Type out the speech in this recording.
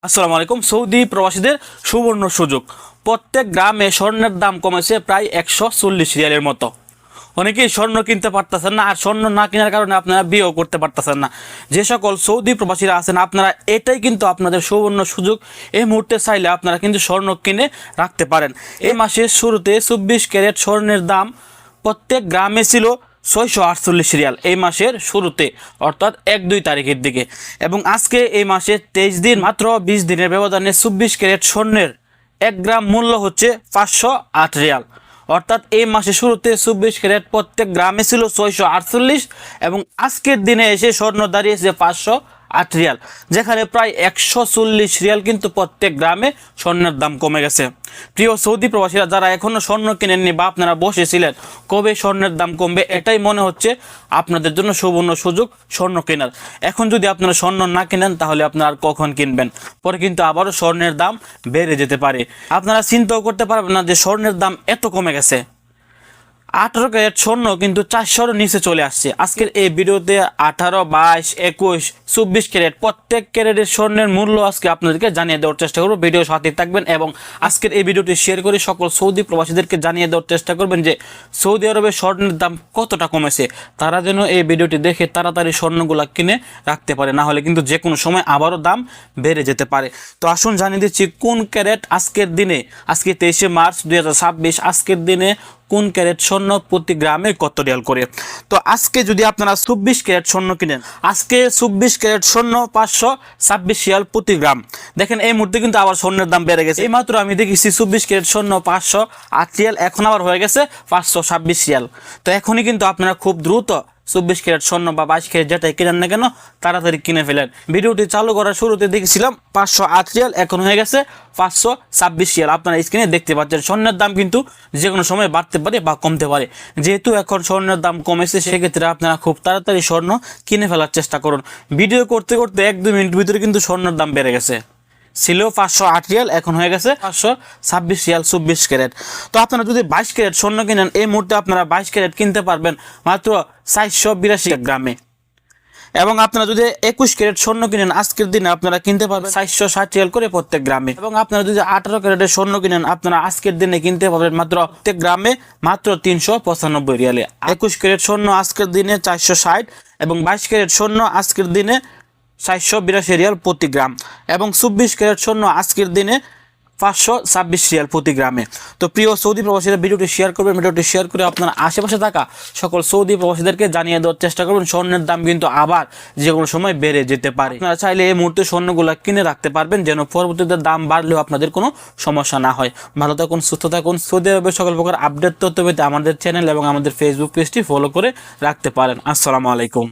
আসসালামু আলাইকুম। সৌদি প্রবাসীদের সুবর্ণ সুযোগ। প্রত্যেক গ্রামে স্বর্ণের দাম কমেছে প্রায় 140 রিয়ালের মতো। অনেকেই স্বর্ণ কিনতে পারতেছেন না, আর স্বর্ণ না কেনার কারণে আপনারা বিয়েও করতে পারতেছেন না। যে সকল সৌদি প্রবাসীরা আছেন, আপনারা এটাই কিন্তু আপনাদের সুবর্ণ সুযোগ। এই মুহূর্তে চাইলে আপনারা কিন্তু স্বর্ণ কিনে রাখতে পারেন। এই মাসের শুরুতে 24 ক্যারেট স্বর্ণের দাম প্রত্যেক গ্রামে ছিল 648 রিয়াল এই মাসের শুরুতে, অর্থাৎ 1-2 তারিখের দিকে। এবং আজকে এই মাসে 23 দিন, মাত্র 20 দিনের ব্যবধানে 24 ক্যারেট স্বর্ণের 1 গ্রাম মূল্য হচ্ছে 508 রিয়াল। অর্থাৎ এই মাসের শুরুতে 24 ক্যারেট প্রত্যেক গ্রামে ছিল 648, এবং আজকের দিনে এসে স্বর্ণ দাঁড়িয়েছে 508 রিয়াল, যেখানে প্রায় 140 রিয়াল কিন্তু প্রত্যেক গ্রামে স্বর্ণের দাম কমে গেছে। প্রিয় সৌদি প্রবাসীরা যারা এখনো স্বর্ণ কিনেননি বা আপনারা বসেছিলেন কবে স্বর্ণের দাম কমবে, এটাই মনে হচ্ছে আপনাদের জন্য সুবর্ণ সুযোগ স্বর্ণ কেনার। এখন যদি আপনারা স্বর্ণ না কিনেন তাহলে আপনারা আর কখন কিনবেন? পরে কিন্তু আবারও স্বর্ণের দাম বেড়ে যেতে পারে। আপনারা চিন্তাও করতে পারবেন না যে স্বর্ণের দাম এত কমে গেছে। 18 ক্যারেট স্বর্ণ কিন্তু 400-এর নিচে চলে আসছে। আজকের এই ভিডিওতে 18, 22, 21, 24 ক্যারেট প্রত্যেক ক্যারেটের স্বর্ণের মূল্য আজকে আপনাদেরকে জানিয়ে দেওয়ার চেষ্টা করব। ভিডিও সাথে থাকবেন এবং আজকের এই ভিডিওটি শেয়ার করে সকল সৌদি প্রবাসীদেরকে জানিয়ে দেওয়ার চেষ্টা করবেন যে সৌদি আরবে স্বর্ণের দাম কতটা কমেছে। তারা যেন এই ভিডিওটি দেখে তাড়াতাড়ি স্বর্ণগুলা কিনে রাখতে পারে, না হলে কিন্তু যে কোনো সময় আবারও দাম বেড়ে যেতে পারে। তো আসুন জানিয়ে দিচ্ছি কোন ক্যারেট আজকের দিনে, আজকে 23 মার্চ 2026, আজকের দিনে কোন ক্যারেট স্বর্ণ প্রতি গ্রামে কত রিয়াল করে। তো আজকে যদি আপনারা 24 ক্যারেট স্বর্ণ কিনেন, আজকে 24 ক্যারেট স্বর্ণ 526 রিয়াল প্রতি গ্রাম। দেখেন এই মুহূর্তে কিন্তু আবার স্বর্ণের দাম বেড়ে গেছে। এই মাত্র আমি দেখেছি 24 ক্যারেট স্বর্ণ 508 রিয়াল, এখন আবার হয়ে গেছে 526 রিয়াল। তো এখনই কিন্তু আপনারা খুব দ্রুত 24 ক্যারেট স্বর্ণ বা 22 ক্যারেট যেটাই কিনেন না কেন তাড়াতাড়ি কিনে ফেলেন। ভিডিওটি চালু করার শুরুতে দেখেছিলাম 508 রিয়াল, এখন হয়ে গেছে 526 রিয়াল। আপনারা স্ক্রিনে দেখতে পাচ্ছেন স্বর্ণের দাম কিন্তু যে কোনো সময় বাড়তে পারে বা কমতে পারে। যেহেতু এখন স্বর্ণের দাম কমেছে, সেক্ষেত্রে আপনারা খুব তাড়াতাড়ি স্বর্ণ কিনে ফেলার চেষ্টা করুন। ভিডিও করতে করতে 1-2 মিনিট ভিতরে কিন্তু স্বর্ণের দাম বেড়ে গেছে। ছিল 508 রিয়াল, এখন হয়ে গেছে 526 রিয়াল 24 ক্যারেট। তো আপনারা যদি 22 ক্যারেট স্বর্ণ কিনেন, এই মুহূর্তে আপনারা 22 ক্যারেট কিনতে পারবেন মাত্র 482 গ্রামে। এবং আপনারা যদি 21 ক্যারেট স্বর্ণ কিনেন, আজকের দিনে আপনারা কিনতে পারবেন 460 রিয়াল করে প্রত্যেক গ্রামে। এবং আপনারা যদি 18 ক্যারেটের স্বর্ণ কিনেন, আপনারা আজকের দিনে কিনতে পারবেন মাত্র প্রত্যেক গ্রামে মাত্র 395 রিয়ালে। 21 ক্যারেট স্বর্ণ আজকের দিনে 460, এবং 22 ক্যারেট স্বর্ণ আজকের দিনে 482 রিয়াল প্রতি গ্রাম, এবং 24 ক্যারেট স্বর্ণ আজকের দিনে 526 রিয়াল প্রতি গ্রামে। তো প্রিয় সৌদি প্রবাসীরা ভিডিওটি শেয়ার করবেন, ভিডিওটি শেয়ার করে আপনার আশেপাশে থাকা সকল সৌদি প্রবাসীদেরকে জানিয়ে দেওয়ার চেষ্টা করবেন স্বর্ণের দাম কিন্তু আবার যে কোনো সময় বেড়ে যেতে পারে। আপনারা চাইলে এই মুহূর্তে স্বর্ণগুলো কিনে রাখতে পারবেন, যেন পরবর্তীতে দাম বাড়লেও আপনাদের কোনো সমস্যা না হয়। ভালো থাকুন, সুস্থ থাকুন। সৌদি আরবের সকল প্রকার আপডেট তথ্য পেতে আমাদের চ্যানেল এবং আমাদের ফেসবুক পেজটি ফলো করে রাখতে পারেন। আসসালামু আলাইকুম।